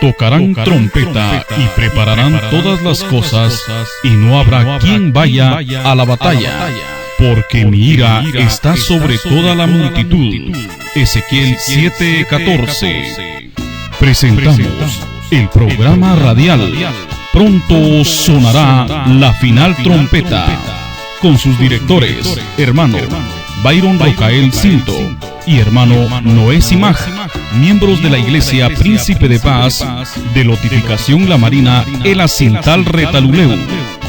Tocarán trompeta y prepararán todas las cosas, y no habrá quien vaya a la batalla, porque mi ira está sobre toda la multitud. Ezequiel 7:14. Presentamos el programa radial. Pronto sonará la final trompeta, con sus directores, hermano Byron Rocael Cinto y hermano Noé Simaj, miembros de la Iglesia Príncipe de Paz de Lotificación La Marina El Acintal Retaluleu,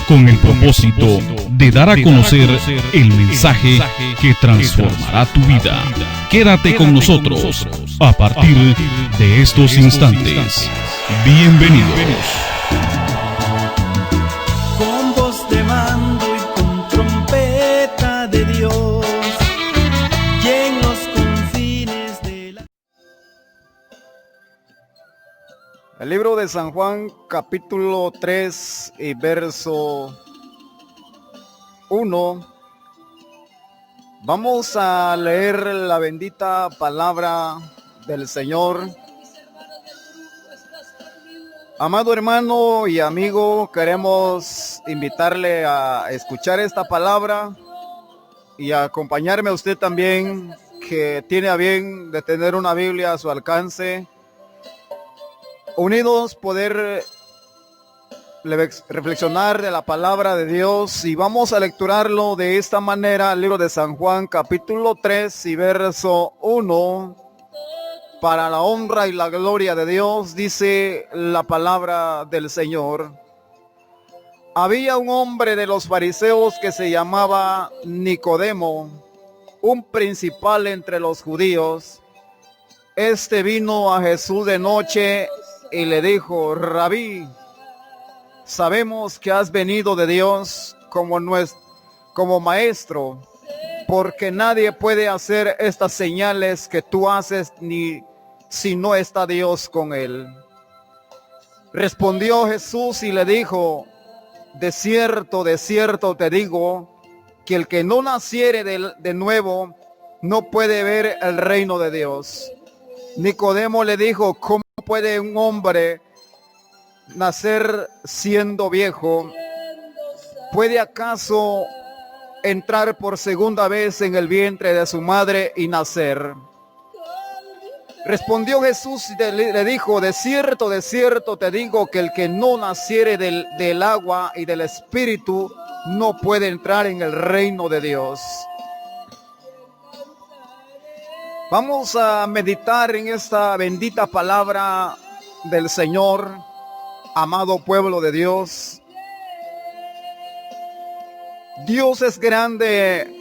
con el propósito de dar a conocer el mensaje que transformará tu vida. Quédate con nosotros a partir de estos instantes. Bienvenidos. Con voz de mando y con trompeta de Dios, y en los confines de la... El libro de San Juan, capítulo 3 y verso 1. Vamos a leer la bendita palabra del Señor. Amado hermano y amigo, queremos invitarle a escuchar esta palabra y a acompañarme a usted también, que tiene a bien de tener una Biblia a su alcance. Unidos poder reflexionar de la palabra de Dios, y vamos a lecturarlo de esta manera, el libro de San Juan, capítulo 3 y verso 1. Para la honra y la gloria de Dios, dice la palabra del Señor. Había un hombre de los fariseos que se llamaba Nicodemo, un principal entre los judíos. Este vino a Jesús de noche y le dijo: Rabí, sabemos que has venido de Dios como maestro, porque nadie puede hacer estas señales que tú haces ni si no está Dios con él. Respondió Jesús y le dijo: de cierto te digo, que el que no naciere de nuevo no puede ver el reino de Dios. Nicodemo le dijo: ¿cómo puede un hombre nacer siendo viejo? ¿Puede acaso entrar por segunda vez en el vientre de su madre y nacer? Respondió Jesús y le dijo: de cierto te digo, que el que no naciere del agua y del espíritu no puede entrar en el reino de Dios. Vamos a meditar en esta bendita palabra del Señor, amado pueblo de Dios. Dios es grande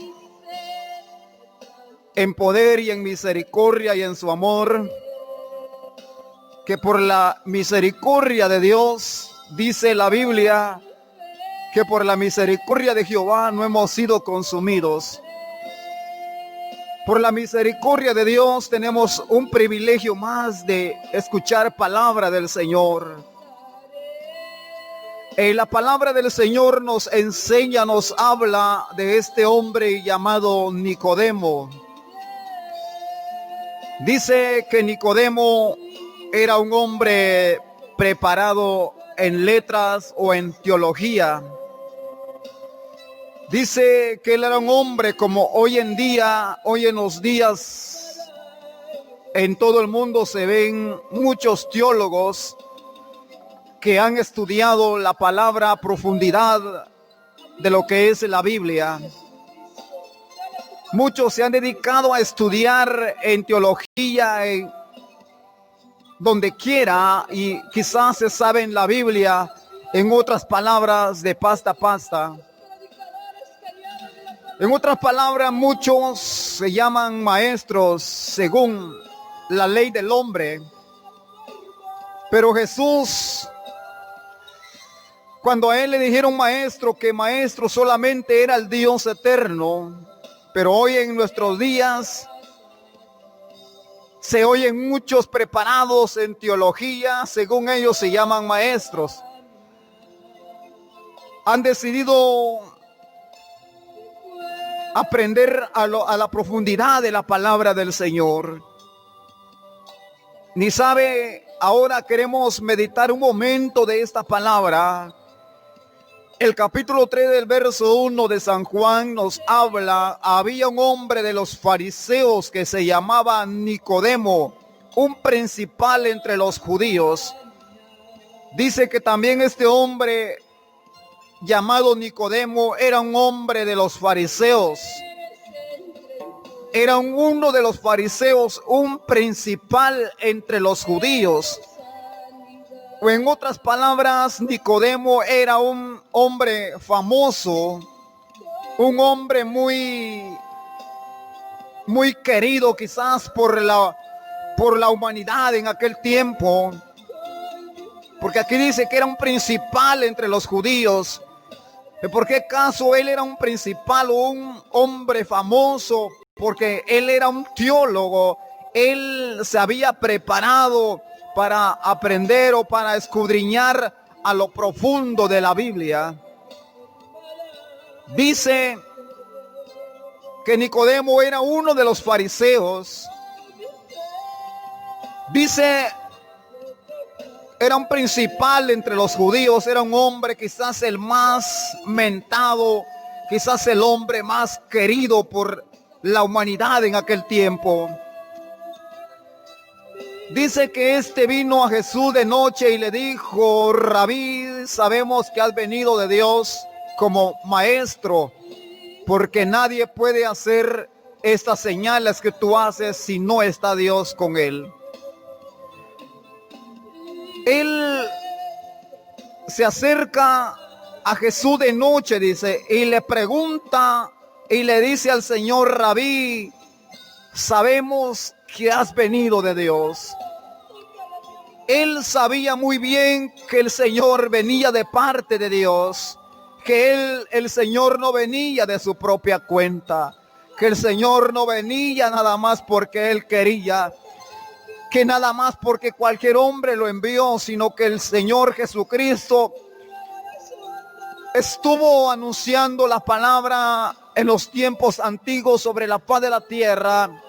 en poder y en misericordia y en su amor, que por la misericordia de Dios, dice la Biblia, que por la misericordia de Jehová no hemos sido consumidos. Por la misericordia de Dios tenemos un privilegio más de escuchar palabra del Señor. La palabra del Señor nos enseña, nos habla de este hombre llamado Nicodemo. Dice que Nicodemo era un hombre preparado en letras o en teología. Dice que él era un hombre como hoy en los días, en todo el mundo se ven muchos teólogos que han estudiado la palabra a profundidad de lo que es la Biblia. Muchos se han dedicado a estudiar en teología, en donde quiera, y quizás se saben la Biblia, en otras palabras, de pasta a pasta. En otras palabras, muchos se llaman maestros según la ley del hombre. Pero Jesús, cuando a él le dijeron maestro, que maestro solamente era el Dios eterno. Pero hoy en nuestros días se oyen muchos preparados en teología, según ellos se llaman maestros. Han decidido aprender a la profundidad de la palabra del Señor. Ni sabe ahora queremos meditar un momento de esta palabra. El capítulo 3 del verso 1 de San Juan nos habla, había un hombre de los fariseos que se llamaba Nicodemo, un principal entre los judíos. Dice que también este hombre llamado Nicodemo era un hombre de los fariseos. Era uno de los fariseos, un principal entre los judíos. O en otras palabras, Nicodemo era un hombre famoso, un hombre muy querido quizás por la humanidad en aquel tiempo. Porque aquí dice que era un principal entre los judíos. ¿Por qué caso él era un principal o un hombre famoso? Porque él era un teólogo. Él se había preparado para aprender o para escudriñar a lo profundo de la Biblia. Dice que Nicodemo era uno de los fariseos. Dice, era un principal entre los judíos, era un hombre quizás el más mentado, quizás el hombre más querido por la humanidad en aquel tiempo. Dice que este vino a Jesús de noche y le dijo: Rabí, sabemos que has venido de Dios como maestro, porque nadie puede hacer estas señales que tú haces si no está Dios con él. Él se acerca a Jesús de noche, dice, y le pregunta y le dice al Señor: Rabí, sabemos que has venido de Dios. Él sabía muy bien que el Señor venía de parte de Dios, que el Señor no venía de su propia cuenta, que el Señor no venía nada más porque él quería, que nada más porque cualquier hombre lo envió, sino que el Señor Jesucristo estuvo anunciando la palabra en los tiempos antiguos sobre la faz de la tierra.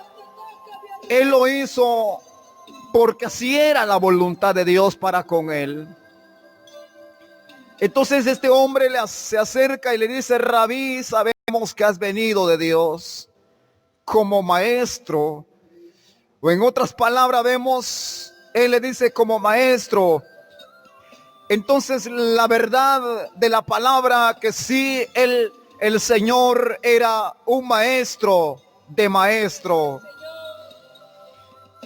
Él lo hizo porque así era la voluntad de Dios para con él. Entonces este hombre se acerca y le dice: Rabí, sabemos que has venido de Dios como maestro. O en otras palabras vemos, él le dice como maestro. Entonces la verdad de la palabra que sí, el Señor era un maestro de maestro.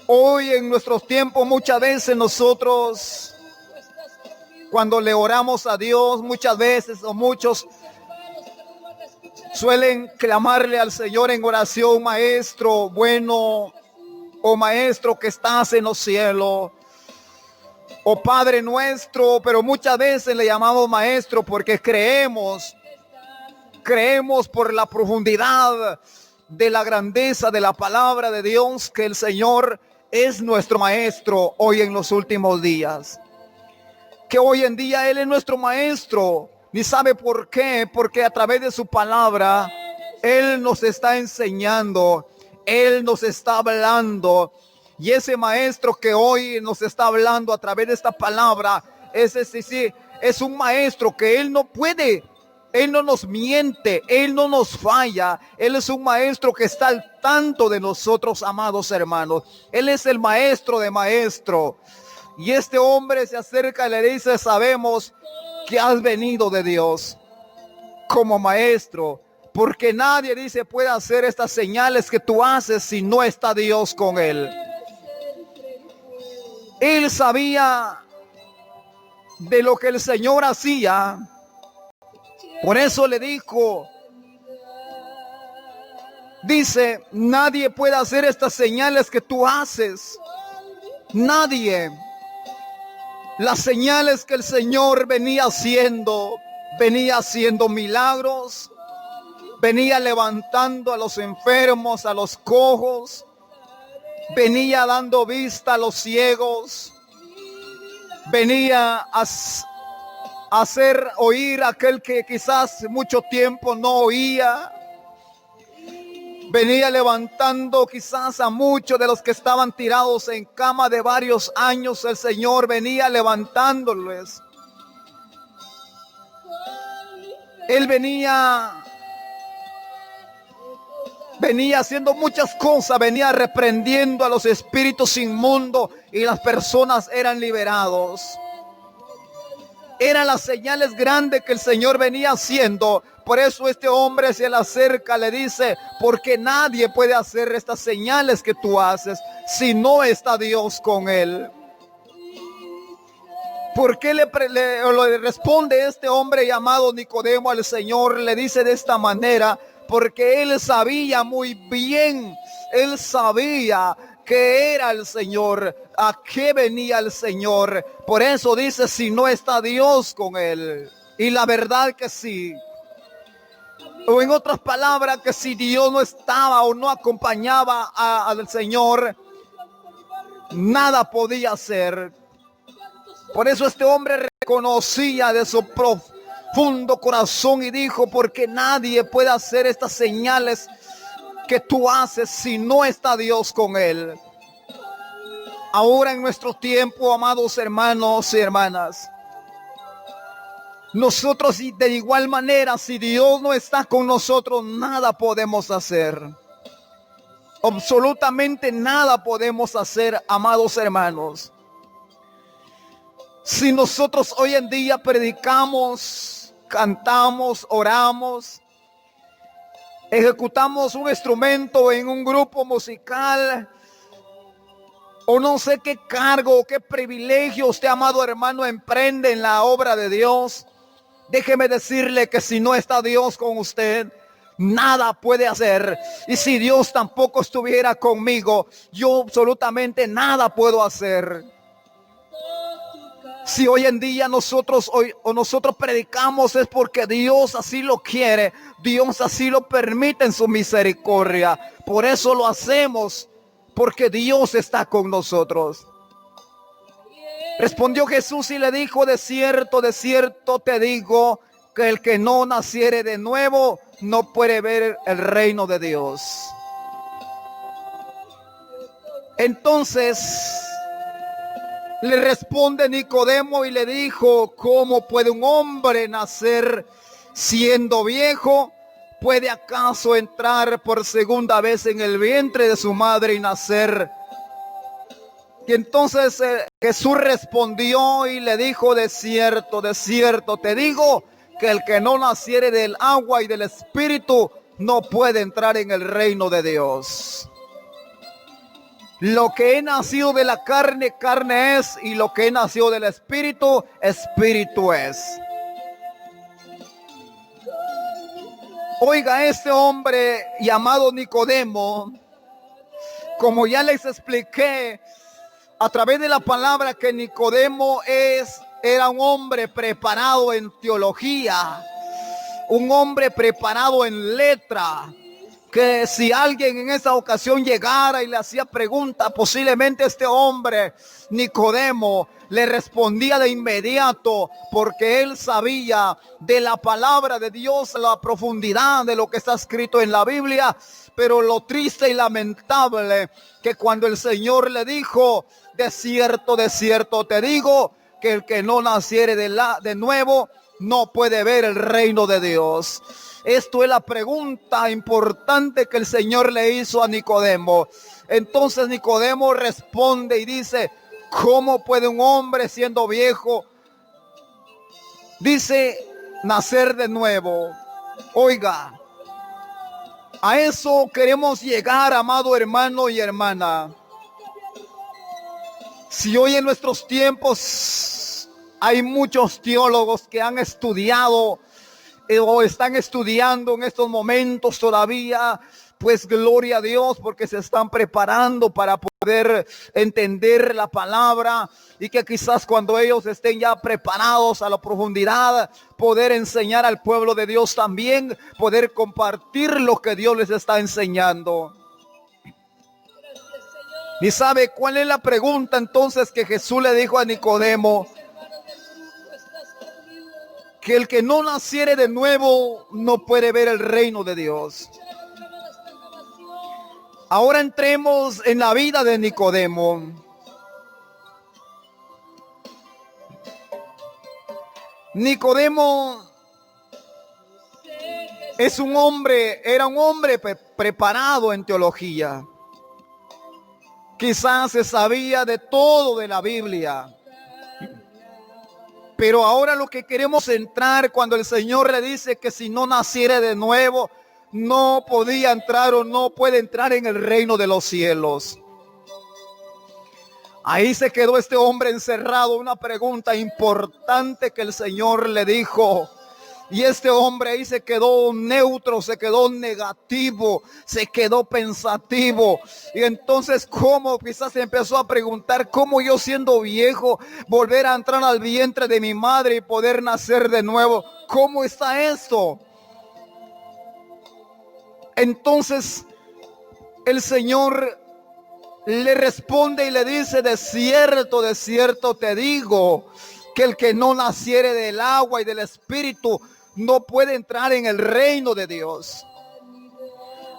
Hoy en nuestros tiempos muchas veces nosotros, cuando le oramos a Dios, muchas veces o muchos suelen clamarle al Señor en oración: maestro bueno, o maestro que estás en los cielos, o Padre nuestro, pero muchas veces le llamamos maestro porque creemos por la profundidad de la grandeza de la palabra de Dios que el Señor es nuestro maestro hoy en los últimos días. Que hoy en día Él es nuestro maestro. Ni sabe por qué, porque a través de su palabra Él nos está enseñando, Él nos está hablando. Y ese maestro que hoy nos está hablando a través de esta palabra, ese sí, es un maestro que Él no puede, Él no nos miente, Él no nos falla. Él es un maestro que está al tanto de nosotros, amados hermanos. Él es el maestro de maestro. Y este hombre se acerca y le dice: sabemos que has venido de Dios como maestro, porque nadie, dice, puede hacer estas señales que tú haces si no está Dios con él. Él sabía de lo que el Señor hacía. Por eso le dijo, dice: nadie puede hacer estas señales que tú haces. Nadie. Las señales que el Señor venía haciendo milagros, venía levantando a los enfermos, a los cojos, venía dando vista a los ciegos, venía a hacer oír a aquel que quizás mucho tiempo no oía, Venía levantando quizás a muchos de los que estaban tirados en cama de varios años. El Señor venía levantándoles. Él venía haciendo muchas cosas, venía reprendiendo a los espíritus inmundos y las personas eran liberados. Eran las señales grandes que el Señor venía haciendo. Por eso este hombre se le acerca, le dice, porque nadie puede hacer estas señales que tú haces si no está Dios con él. ¿Por qué le responde este hombre llamado Nicodemo al Señor? Le dice de esta manera, porque él sabía muy bien, él sabía que era el Señor, a qué venía el Señor. Por eso dice, si no está Dios con él. Y la verdad que sí. O en otras palabras, que si Dios no estaba o no acompañaba al Señor, nada podía hacer. Por eso este hombre reconocía de su profundo corazón y dijo, porque nadie puede hacer estas señales que tú haces si no está Dios con él. Ahora en nuestro tiempo, amados hermanos y hermanas, nosotros de igual manera, si Dios no está con nosotros, nada podemos hacer. Absolutamente nada podemos hacer, amados hermanos. Si nosotros hoy en día predicamos, cantamos, oramos, ejecutamos un instrumento en un grupo musical, o no sé qué cargo o qué privilegio usted, amado hermano, emprende en la obra de Dios, déjeme decirle que si no está Dios con usted, nada puede hacer. Y si Dios tampoco estuviera conmigo, yo absolutamente nada puedo hacer. Si hoy en día nosotros predicamos, es porque Dios así lo quiere, Dios así lo permite en su misericordia. Por eso lo hacemos, porque Dios está con nosotros. Respondió Jesús y le dijo, de cierto te digo, que el que no naciere de nuevo no puede ver el reino de Dios. Entonces le responde Nicodemo y le dijo, ¿cómo puede un hombre nacer siendo viejo? ¿Puede acaso entrar por segunda vez en el vientre de su madre y nacer? Y entonces Jesús respondió y le dijo, de cierto te digo, que el que no naciere del agua y del espíritu no puede entrar en el reino de Dios. Lo que he nacido de la carne, carne es, y lo que he nacido del espíritu, espíritu es. Oiga, este hombre llamado Nicodemo, como ya les expliqué, a través de la palabra, que Nicodemo era un hombre preparado en teología, un hombre preparado en letra, que si alguien en esa ocasión llegara y le hacía pregunta, posiblemente este hombre, Nicodemo, le respondía de inmediato, porque él sabía de la palabra de Dios, la profundidad de lo que está escrito en la Biblia. Pero lo triste y lamentable, que cuando el Señor le dijo, de cierto te digo, que el que no naciere de nuevo no puede ver el reino de Dios. Esto es la pregunta importante que el Señor le hizo a Nicodemo. Entonces Nicodemo responde y dice, ¿cómo puede un hombre siendo viejo, dice, nacer de nuevo? Oiga, a eso queremos llegar, amado hermano y hermana. Si hoy en nuestros tiempos hay muchos teólogos que han estudiado o están estudiando en estos momentos todavía, pues gloria a Dios, porque se están preparando para poder entender la palabra, y que quizás cuando ellos estén ya preparados a la profundidad, poder enseñar al pueblo de Dios también, poder compartir lo que Dios les está enseñando. ¿Y sabe cuál es la pregunta entonces que Jesús le dijo a Nicodemo? Que el que no naciere de nuevo no puede ver el reino de Dios. Ahora entremos en la vida de Nicodemo. Nicodemo era un hombre preparado en teología. Quizás se sabía de todo de la Biblia. Pero ahora lo que queremos entrar, cuando el Señor le dice que si no naciere de nuevo, no podía entrar o no puede entrar en el reino de los cielos. Ahí se quedó este hombre encerrado. Una pregunta importante que el Señor le dijo. Y este hombre ahí se quedó neutro, se quedó negativo, se quedó pensativo. Y entonces, ¿cómo? Quizás se empezó a preguntar, ¿cómo yo siendo viejo volver a entrar al vientre de mi madre y poder nacer de nuevo? ¿Cómo está esto? Entonces, el Señor le responde y le dice, de cierto te digo, que el que no naciere del agua y del Espíritu no puede entrar en el reino de Dios.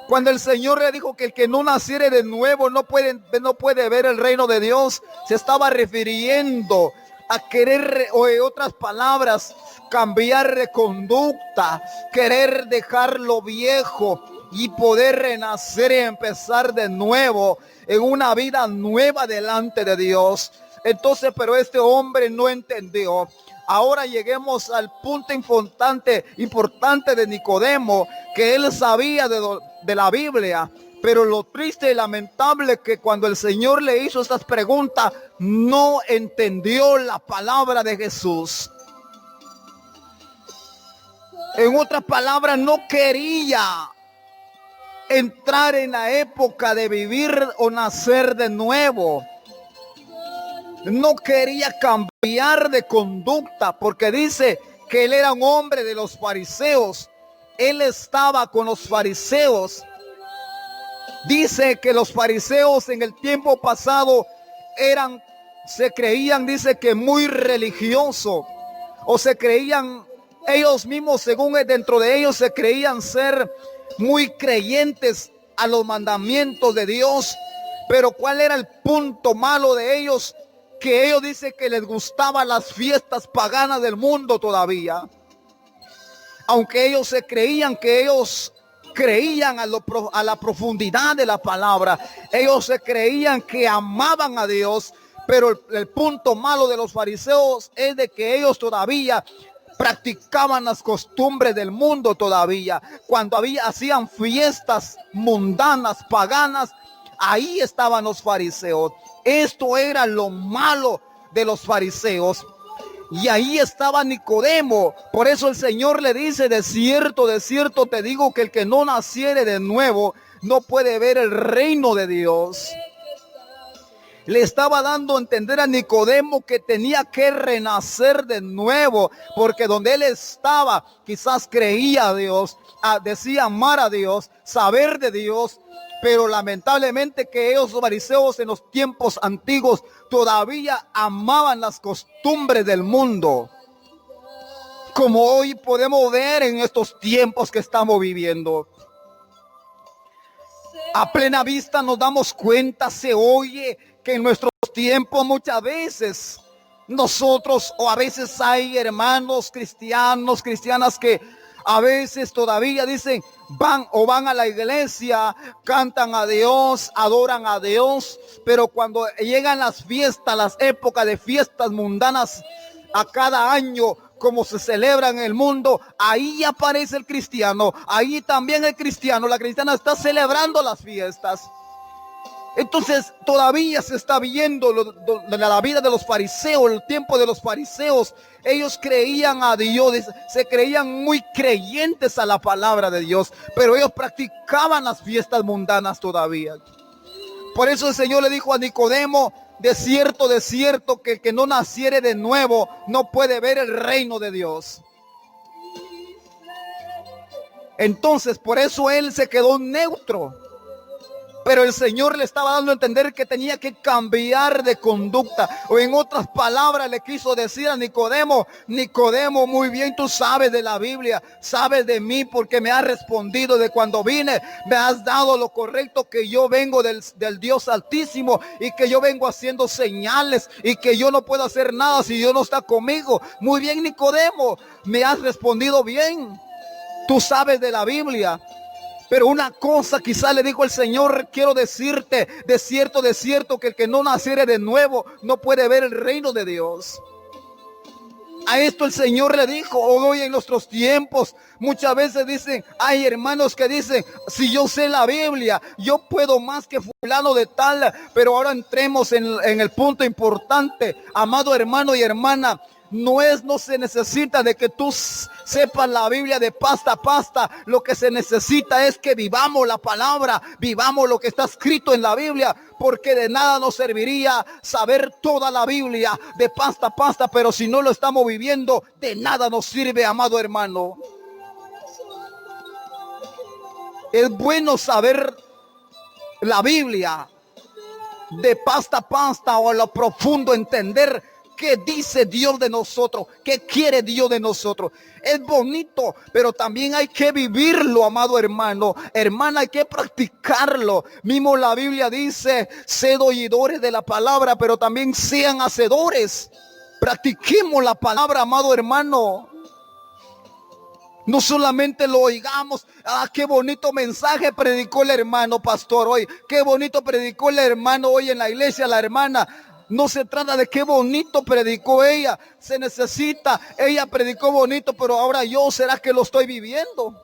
Cuando el Señor le dijo que el que no naciere de nuevo no puede ver el reino de Dios, se estaba refiriendo a querer, o en otras palabras, cambiar de conducta, querer dejar lo viejo y poder renacer y empezar de nuevo en una vida nueva delante de Dios. Entonces, pero este hombre no entendió. Ahora lleguemos al punto importante de Nicodemo, que él sabía de la Biblia, pero lo triste y lamentable que cuando el Señor le hizo estas preguntas, no entendió la palabra de Jesús. En otras palabras, no quería entrar en la época de vivir o nacer de nuevo. No quería cambiar de conducta, porque dice que él era un hombre de los fariseos. Él estaba con los fariseos. Dice que los fariseos en el tiempo pasado se creían, dice que muy religiosos, o se creían ellos mismos, según dentro de ellos, se creían ser muy creyentes a los mandamientos de Dios. Pero ¿cuál era el punto malo de ellos? Que ellos dicen que les gustaban las fiestas paganas del mundo todavía. Aunque ellos se creían que ellos creían a la profundidad de la palabra. Ellos se creían que amaban a Dios. Pero el punto malo de los fariseos es de que ellos todavía practicaban las costumbres del mundo todavía. Cuando hacían fiestas mundanas, paganas, ahí estaban los fariseos. Esto era lo malo de los fariseos. Y ahí estaba Nicodemo. Por eso el Señor le dice, de cierto te digo que el que no naciere de nuevo no puede ver el reino de Dios. Le estaba dando a entender a Nicodemo que tenía que renacer de nuevo, porque donde él estaba quizás creía a Dios, decía amar a Dios, saber de Dios, pero lamentablemente que ellos, los fariseos en los tiempos antiguos, todavía amaban las costumbres del mundo, como hoy podemos ver en estos tiempos que estamos viviendo. A plena vista nos damos cuenta, se oye que en nuestros tiempos muchas veces nosotros, o a veces hay hermanos cristianas que a veces todavía dicen, van a la iglesia, cantan a Dios, adoran a Dios, pero cuando llegan las fiestas, las épocas de fiestas mundanas a cada año, como se celebra en el mundo, ahí aparece el cristiano, ahí también el cristiano, la cristiana está celebrando las fiestas. Entonces todavía se está viendo la vida de los fariseos, el tiempo de los fariseos. Ellos creían a Dios, se creían muy creyentes a la palabra de Dios, pero ellos practicaban las fiestas mundanas todavía. Por eso el Señor le dijo a Nicodemo, de cierto que el que no naciere de nuevo no puede ver el reino de Dios. Entonces por eso él se quedó neutro. Pero el Señor le estaba dando a entender que tenía que cambiar de conducta. O en otras palabras le quiso decir a Nicodemo: Nicodemo, muy bien tú sabes de la Biblia, sabes de mí porque me has respondido de cuando vine. Me has dado lo correcto, que yo vengo del Dios Altísimo y que yo vengo haciendo señales y que yo no puedo hacer nada si Dios no está conmigo. Muy bien, Nicodemo, me has respondido bien. Tú sabes de la Biblia. Pero una cosa quizás le dijo el Señor: quiero decirte de cierto, que el que no naciere de nuevo no puede ver el reino de Dios. A esto el Señor le dijo. Hoy en nuestros tiempos muchas veces dicen, hay hermanos que dicen: si yo sé la Biblia, yo puedo más que fulano de tal. Pero ahora entremos en el punto importante, amado hermano y hermana. No se necesita de que tú sepas la Biblia de pasta a pasta. Lo que se necesita es que vivamos la palabra, vivamos lo que está escrito en la Biblia, porque de nada nos serviría saber toda la Biblia de pasta a pasta, pero si no lo estamos viviendo, de nada nos sirve, amado hermano. Es bueno saber la Biblia de pasta a pasta, o a lo profundo entender ¿qué dice Dios de nosotros? ¿Qué quiere Dios de nosotros? Es bonito, pero también hay que vivirlo, amado hermano. Hermana, hay que practicarlo. Mismo la Biblia dice: sed oidores de la palabra, pero también sean hacedores. Practiquemos la palabra, amado hermano. No solamente lo oigamos. Qué bonito mensaje predicó el hermano pastor hoy. Qué bonito predicó el hermano hoy en la iglesia, la hermana. No se trata de qué bonito predicó ella. Se necesita, ella predicó bonito, pero ahora yo, ¿será que lo estoy viviendo?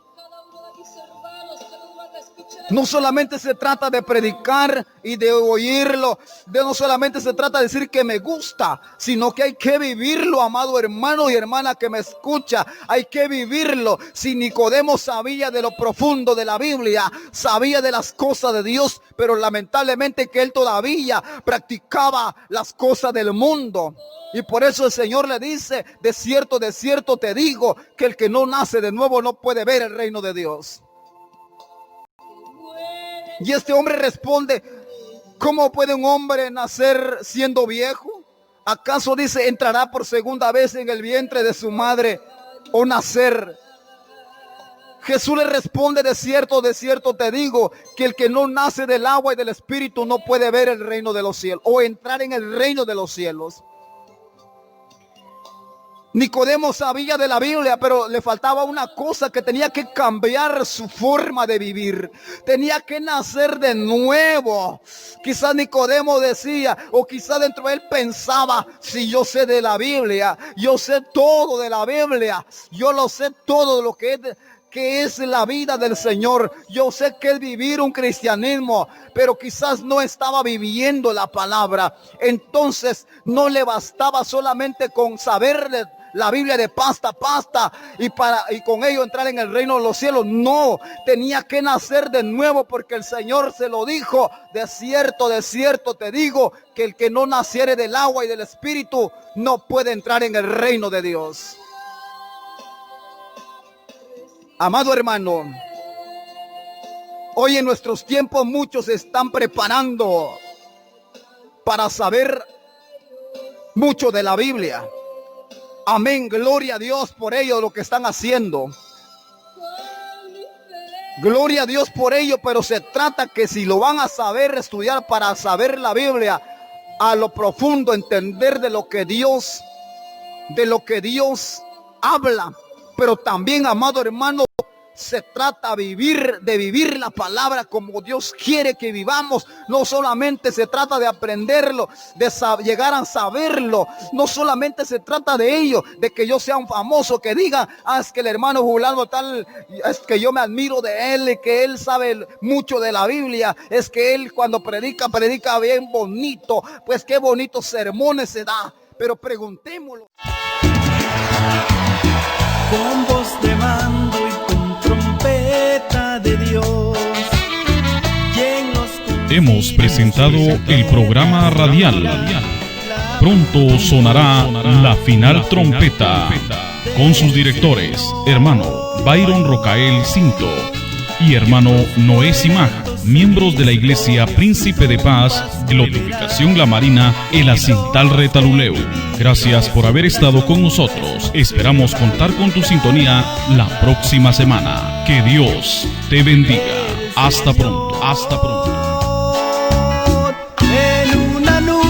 No solamente se trata de predicar y de oírlo. No solamente se trata de decir que me gusta, sino que hay que vivirlo, amado hermano y hermana que me escucha. Hay que vivirlo. Si Nicodemo sabía de lo profundo de la Biblia, sabía de las cosas de Dios, pero lamentablemente que él todavía practicaba las cosas del mundo. Y por eso el Señor le dice: de cierto te digo, que el que no nace de nuevo no puede ver el reino de Dios. Y este hombre responde: ¿cómo puede un hombre nacer siendo viejo? ¿Acaso, dice, entrará por segunda vez en el vientre de su madre o nacer? Jesús le responde: de cierto te digo, que el que no nace del agua y del espíritu no puede ver el reino de los cielos, o entrar en el reino de los cielos. Nicodemo sabía de la Biblia, pero le faltaba una cosa: que tenía que cambiar su forma de vivir. Tenía que nacer de nuevo. Quizás Nicodemo decía, o quizás dentro de él pensaba: si yo sé de la Biblia, yo sé todo de la Biblia, yo lo sé todo de lo que es la vida del Señor. Yo sé que es vivir un cristianismo, pero quizás no estaba viviendo la palabra. Entonces no le bastaba solamente con saber la Biblia de pasta a pasta y con ello entrar en el reino de los cielos. No, tenía que nacer de nuevo, porque el Señor se lo dijo: de cierto te digo, que el que no naciere del agua y del espíritu no puede entrar en el reino de Dios. Amado hermano, hoy en nuestros tiempos muchos se están preparando para saber mucho de la Biblia. Amén, gloria a Dios por ello, lo que están haciendo. Gloria a Dios por ello, pero se trata que si lo van a saber estudiar para saber la Biblia a lo profundo, entender de lo que Dios habla. Pero también, amado hermano, se trata de vivir la palabra como Dios quiere que vivamos. No solamente se trata de aprenderlo, de llegar a saberlo. No solamente se trata de ello, de que yo sea un famoso, que diga: es que el hermano fulano tal, es que yo me admiro de él y que él sabe mucho de la Biblia. Es que él cuando predica bien bonito. Pues qué bonitos sermones se da. Pero preguntémoslo. Con voz de mando y con trompeta de Dios. Hemos presentado el programa radial. Pronto sonará la final trompeta con sus directores, hermano Byron Rocael Cinto y hermano Noé Simaj. miembros de la Iglesia Príncipe de Paz, de la Ubicación La Marina, El Acintal Retaluleu. Gracias por haber estado con nosotros. Esperamos contar con tu sintonía la próxima semana. Que Dios te bendiga. Hasta pronto. Hasta pronto. En una nube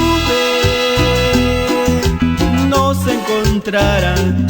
nos encontrarán